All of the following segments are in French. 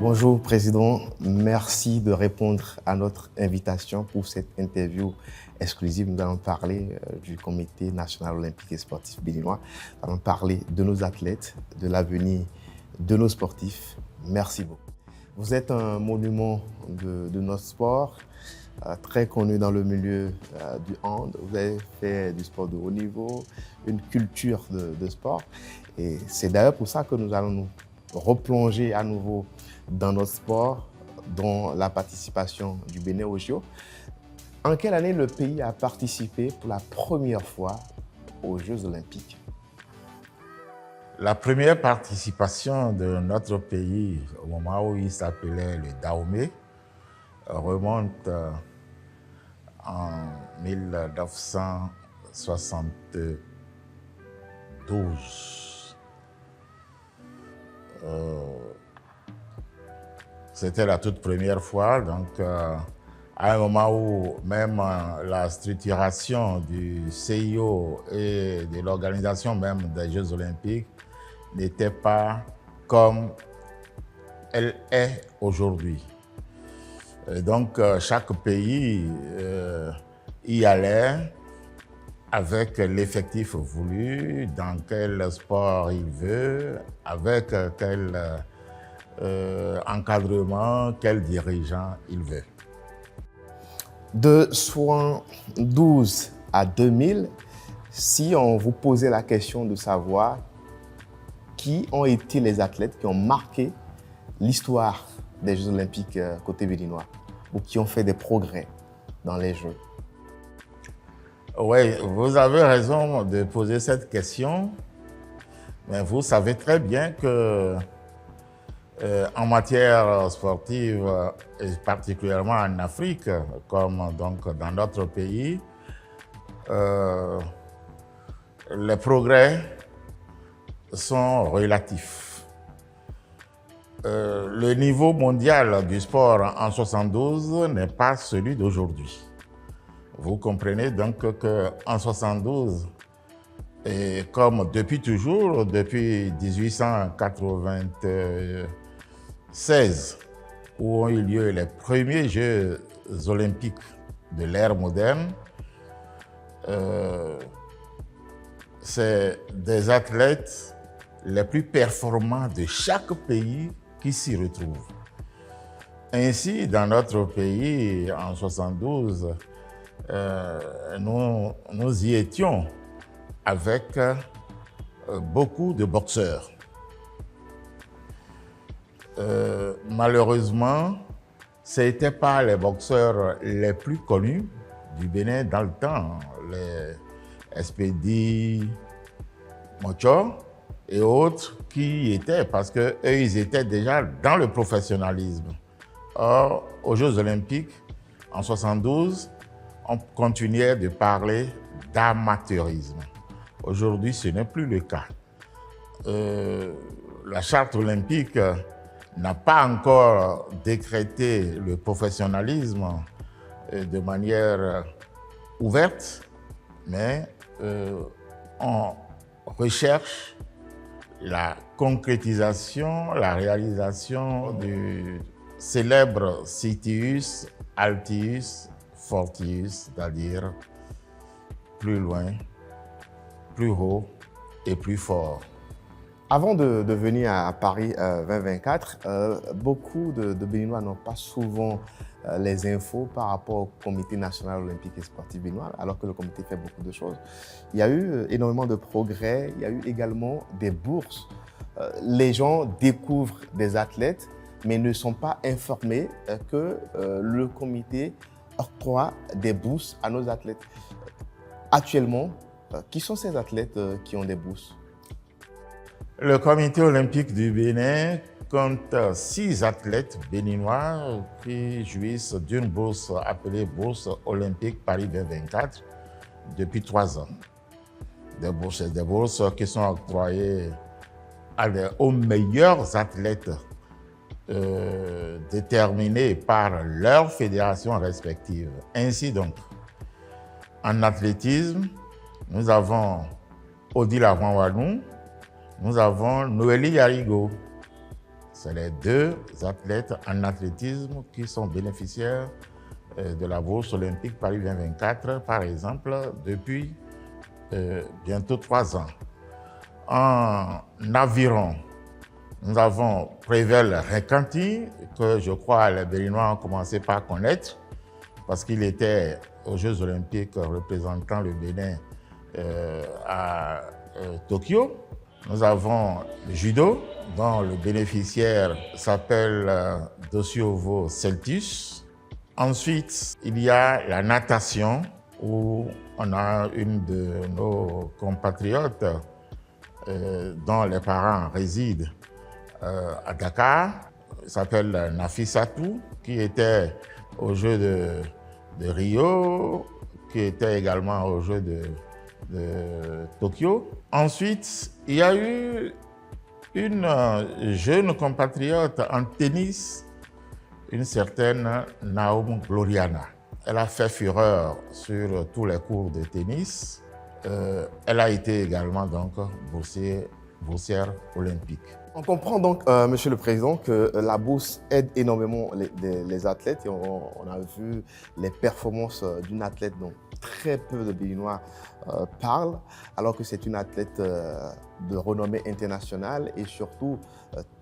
Bonjour Président, merci de répondre à notre invitation pour cette interview exclusive. Nous allons parler du Comité national olympique et sportif béninois. Nous allons parler de nos athlètes, de l'avenir de nos sportifs. Merci beaucoup. Vous êtes un monument de notre sport, très connu dans le milieu du hand. Vous avez fait du sport de haut niveau, une culture de sport. Et c'est d'ailleurs pour ça que nous allons nous replonger à nouveau dans notre sport, dont la participation du Bénin aux JO. En quelle année le pays a participé pour la première fois aux Jeux olympiques? La première participation de notre pays, au moment où il s'appelait le Dahomey, remonte en 1972. C'était la toute première fois, donc à un moment où même la structuration du CIO et de l'organisation même des Jeux olympiques n'était pas comme elle est aujourd'hui. Donc chaque pays y allait avec l'effectif voulu, dans quel sport il veut, avec quel encadrement, quel dirigeant il veut. De 1972 à 2000, si on vous posait la question de savoir qui ont été les athlètes qui ont marqué l'histoire des Jeux olympiques côté béninois ou qui ont fait des progrès dans les Jeux? Oui, vous avez raison de poser cette question, mais vous savez très bien que en matière sportive, et particulièrement en Afrique, comme donc dans notre pays, les progrès sont relatifs. Le niveau mondial du sport en 1972 n'est pas celui d'aujourd'hui. Vous comprenez donc qu'en 1972, et comme depuis toujours, depuis 1896, où ont eu lieu les premiers Jeux olympiques de l'ère moderne, c'est des athlètes les plus performants de chaque pays qui s'y retrouvent. Ainsi, dans notre pays, en 1972, nous y étions avec beaucoup de boxeurs. Malheureusement, ce n'étaient pas les boxeurs les plus connus du Bénin dans le temps, les Espedi, Mocho et autres qui y étaient, parce qu'eux, ils étaient déjà dans le professionnalisme. Or, aux Jeux olympiques, en 1972, on continuait de parler d'amateurisme. Aujourd'hui, ce n'est plus le cas. La charte olympique n'a pas encore décrété le professionnalisme de manière ouverte, mais on recherche la concrétisation, la réalisation du célèbre Citius, Altius, Fortius, c'est-à-dire plus loin, plus haut et plus fort. Avant de venir à Paris 2024, beaucoup de Béninois n'ont pas souvent les infos par rapport au Comité national olympique et sportif béninois, alors que le comité fait beaucoup de choses. Il y a eu énormément de progrès, il y a eu également des bourses. Les gens découvrent des athlètes, mais ne sont pas informés que le comité octroie des bourses à nos athlètes. Actuellement, qui sont ces athlètes qui ont des bourses? Le comité olympique du Bénin compte 6 athlètes béninois qui jouissent d'une bourse appelée Bourse olympique Paris 2024 depuis 3 ans. Des bourses qui sont octroyées aux meilleurs athlètes déterminés par leurs fédérations respectives. Ainsi donc, en athlétisme, nous avons Odile Avanwadou, nous avons Noélie Yarigo. C'est les 2 athlètes en athlétisme qui sont bénéficiaires de la bourse olympique Paris 2024, par exemple, depuis bientôt 3 ans. En aviron, nous avons Prével Rekanti, que je crois les Béninois ont commencé par connaître, parce qu'il était aux Jeux olympiques représentant le Bénin à Tokyo. Nous avons le judo, dont le bénéficiaire s'appelle Dosiovo Celtius. Ensuite, il y a la natation, où on a une de nos compatriotes dont les parents résident à Dakar. Il s'appelle Nafissatou, qui était aux Jeux de Rio, qui était également aux Jeux de Tokyo. Ensuite, il y a eu une jeune compatriote en tennis, une certaine Naomi Gloriana. Elle a fait fureur sur tous les cours de tennis. Elle a été également donc boursière olympique. On comprend donc, Monsieur le Président, que la bourse aide énormément les athlètes et on a vu les performances d'une athlète dont très peu de Béninois parlent, alors que c'est une athlète de renommée internationale et surtout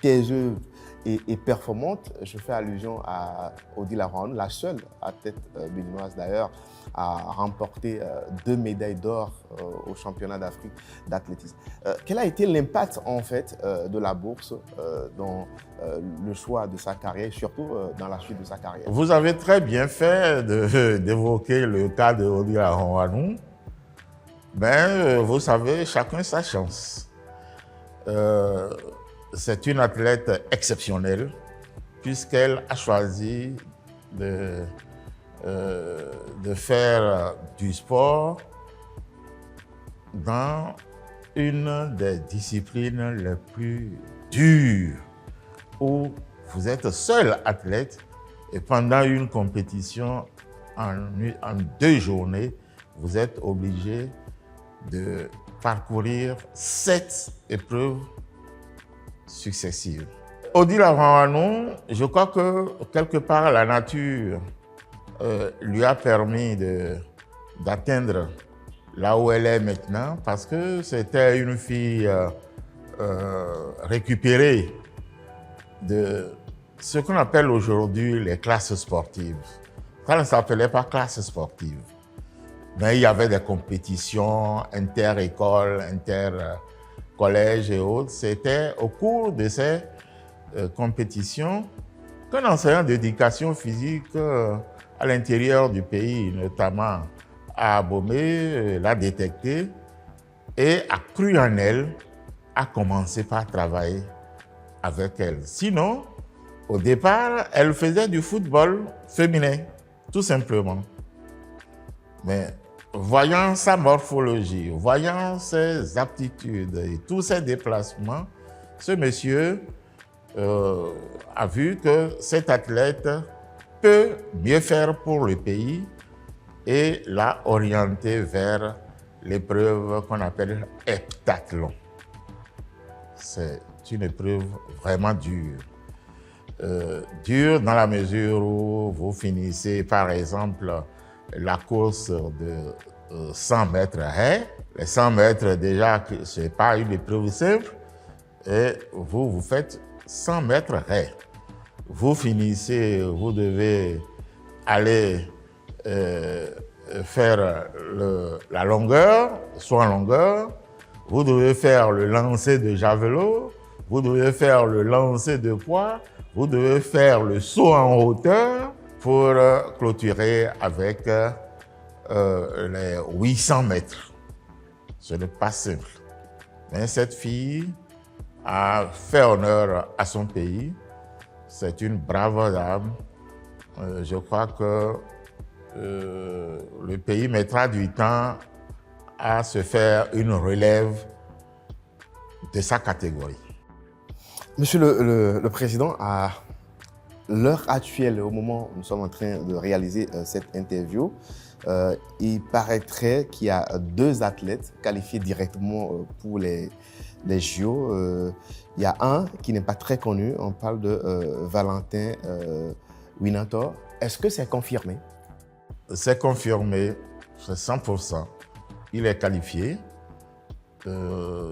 taiseuse et performante. Je fais allusion à Odile Arouanou, la seule athlète béninoise d'ailleurs à remporter 2 médailles d'or au championnat d'Afrique d'athlétisme. Quel a été l'impact en fait de la bourse dans le choix de sa carrière et surtout dans la suite de sa carrière? Vous avez très bien fait d'évoquer le cas de Odile Arouanou. Ben, vous savez, chacun sa chance. C'est une athlète exceptionnelle puisqu'elle a choisi de faire du sport dans une des disciplines les plus dures où vous êtes seul athlète et pendant une compétition en 2 journées, vous êtes obligé de parcourir 7 épreuves successives. Odile Arouanou, je crois que quelque part la nature lui a permis d'atteindre là où elle est maintenant parce que c'était une fille récupérée de ce qu'on appelle aujourd'hui les classes sportives. Ça ne s'appelait pas classe sportive. Mais il y avait des compétitions inter-écoles, inter-collèges et autres. C'était au cours de ces compétitions qu'un enseignant d'éducation physique à l'intérieur du pays, notamment à Abomey, l'a détecté et a cru en elle, a commencé par travailler avec elle. Sinon, au départ, elle faisait du football féminin, tout simplement. Mais voyant sa morphologie, voyant ses aptitudes et tous ses déplacements, ce monsieur a vu que cet athlète peut mieux faire pour le pays et l'a orienté vers l'épreuve qu'on appelle heptathlon. C'est une épreuve vraiment dure. Dure dans la mesure où vous finissez par exemple la course de 100 mètres haies. Les 100 mètres déjà, ce n'est pas une épreuve simple et vous faites 100 mètres haies. Vous finissez, vous devez aller faire la longueur, soit en longueur, vous devez faire le lancer de javelot, vous devez faire le lancer de poids, vous devez faire le saut en hauteur pour clôturer avec les 800 mètres. Ce n'est pas simple. Mais cette fille a fait honneur à son pays. C'est une brave dame. Je crois que le pays mettra du temps à se faire une relève de sa catégorie. Monsieur le Président, à l'heure actuelle, au moment où nous sommes en train de réaliser cette interview, il paraîtrait qu'il y a 2 athlètes qualifiés directement pour les des JO. Il y a un qui n'est pas très connu, on parle de Valentin Winator. Est-ce que c'est confirmé? C'est confirmé, c'est 100%. Il est qualifié.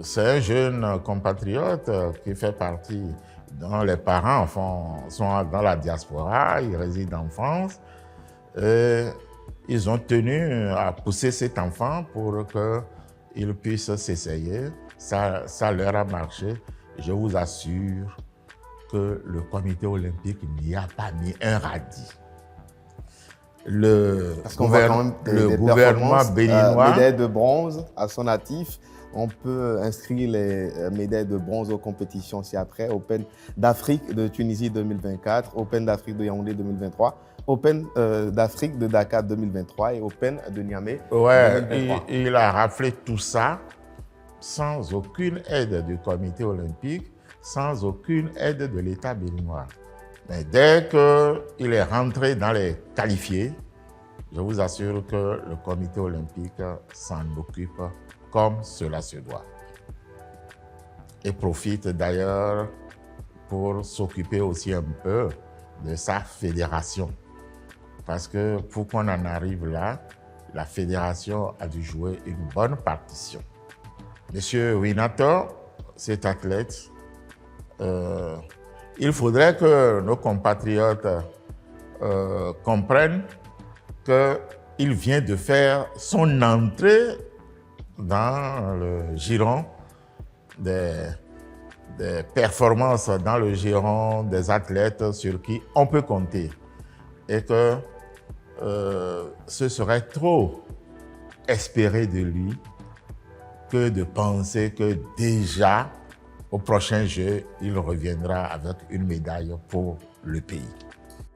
C'est un jeune compatriote qui fait partie, dont les parents sont dans la diaspora, ils résident en France. Et ils ont tenu à pousser cet enfant pour qu'il puisse s'essayer. Ça leur a marché. Je vous assure que le comité olympique n'y a pas mis un radis. Parce qu'on voit quand même des gouvernement béninois. Médailles de bronze à son actif. On peut inscrire les médailles de bronze aux compétitions ci-après. Open d'Afrique de Tunisie 2024, Open d'Afrique de Yaoundé 2023, Open d'Afrique de Dakar 2023 et Open de Niamey 2023. Il a raflé tout ça sans aucune aide du comité olympique, sans aucune aide de l'État béninois. Mais dès qu'il est rentré dans les qualifiés, je vous assure que le comité olympique s'en occupe comme cela se doit. Et profite d'ailleurs pour s'occuper aussi un peu de sa fédération. Parce que pour qu'on en arrive là, la fédération a dû jouer une bonne partition. Monsieur Winator, cet athlète, il faudrait que nos compatriotes comprennent qu'il vient de faire son entrée dans le giron des performances, dans le giron des athlètes sur qui on peut compter. Et que ce serait trop espérer de lui que de penser que déjà au prochain jeu, il reviendra avec une médaille pour le pays.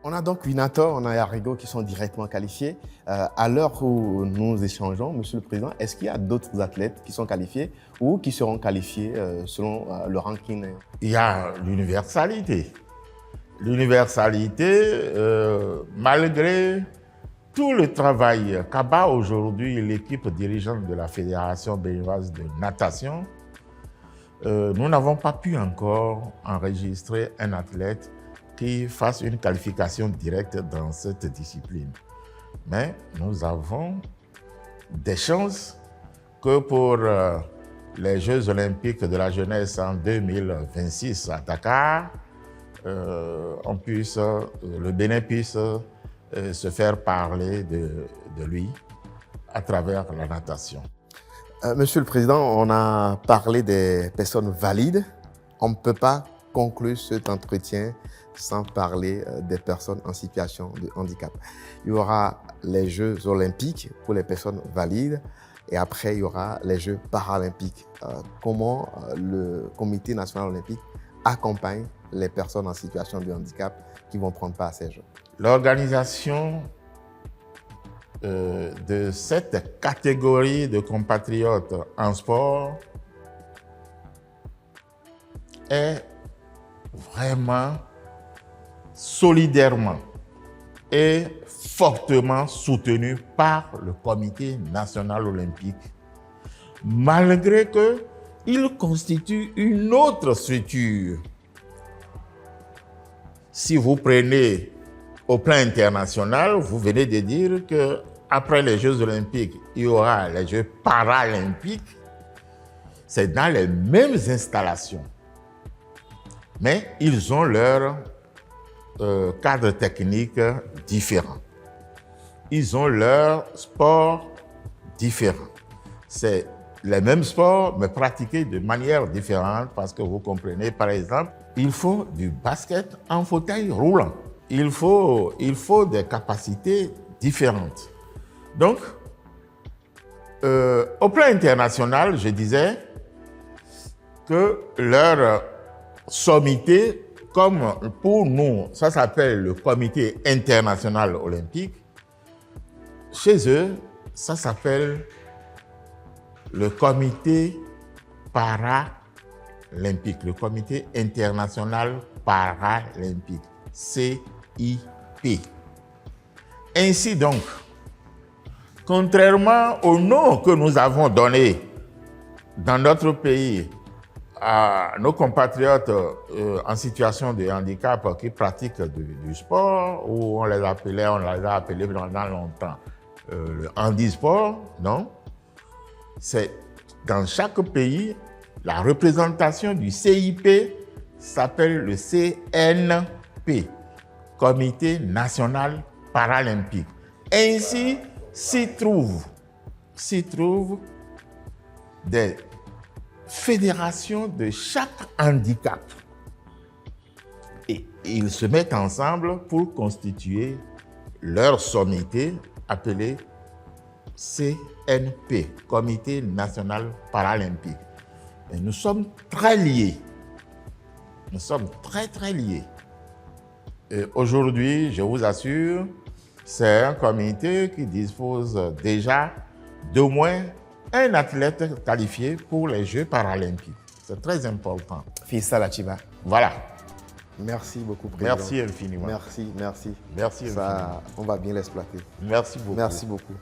On a donc Winator, on a Arrigo qui sont directement qualifiés. À l'heure où nous échangeons, Monsieur le Président, est-ce qu'il y a d'autres athlètes qui sont qualifiés ou qui seront qualifiés selon le ranking? Il y a l'universalité. L'universalité, malgré tout le travail qu'abat aujourd'hui l'équipe dirigeante de la Fédération béninoise de natation, nous n'avons pas pu encore enregistrer un athlète qui fasse une qualification directe dans cette discipline. Mais nous avons des chances que pour les Jeux olympiques de la jeunesse en 2026 à Dakar, le Bénin puisse se faire parler de lui à travers la natation. Monsieur le Président, on a parlé des personnes valides. On ne peut pas conclure cet entretien sans parler des personnes en situation de handicap. Il y aura les Jeux olympiques pour les personnes valides et après il y aura les Jeux paralympiques. Comment le Comité national olympique accompagne les personnes en situation de handicap qui vont prendre part à ces Jeux? L'organisation de cette catégorie de compatriotes en sport est vraiment solidairement et fortement soutenue par le Comité national olympique, malgré qu'il constitue une autre structure. Si vous prenez au plan international, vous venez de dire qu'après les Jeux olympiques, il y aura les Jeux paralympiques. C'est dans les mêmes installations. Mais ils ont leur cadre technique différent. Ils ont leur sport différent. C'est les mêmes sports, mais pratiqués de manière différente parce que vous comprenez, par exemple, il faut du basket en fauteuil roulant. Il faut des capacités différentes. Donc, au plan international, je disais que leur sommité, comme pour nous, ça s'appelle le Comité international olympique, chez eux, ça s'appelle le Comité paralympique, le Comité international paralympique, CIP. Ainsi donc, contrairement au nom que nous avons donné dans notre pays à nos compatriotes en situation de handicap qui pratiquent du sport, où on les a appelés pendant longtemps le handisport, non? C'est dans chaque pays, la représentation du CIP s'appelle le CNP, Comité national paralympique. Ainsi s'y trouvent des fédérations de chaque handicap. Et ils se mettent ensemble pour constituer leur sommité appelée CNP, Comité national paralympique. Et nous sommes très liés. Nous sommes très liés. Et aujourd'hui, je vous assure, c'est un comité qui dispose déjà d'au moins un athlète qualifié pour les Jeux paralympiques. C'est très important. Fissa Lachiba. Voilà. Merci beaucoup, Président. Merci infiniment. Merci. Merci infiniment. Ça, on va bien l'exploiter. Merci beaucoup. Merci beaucoup.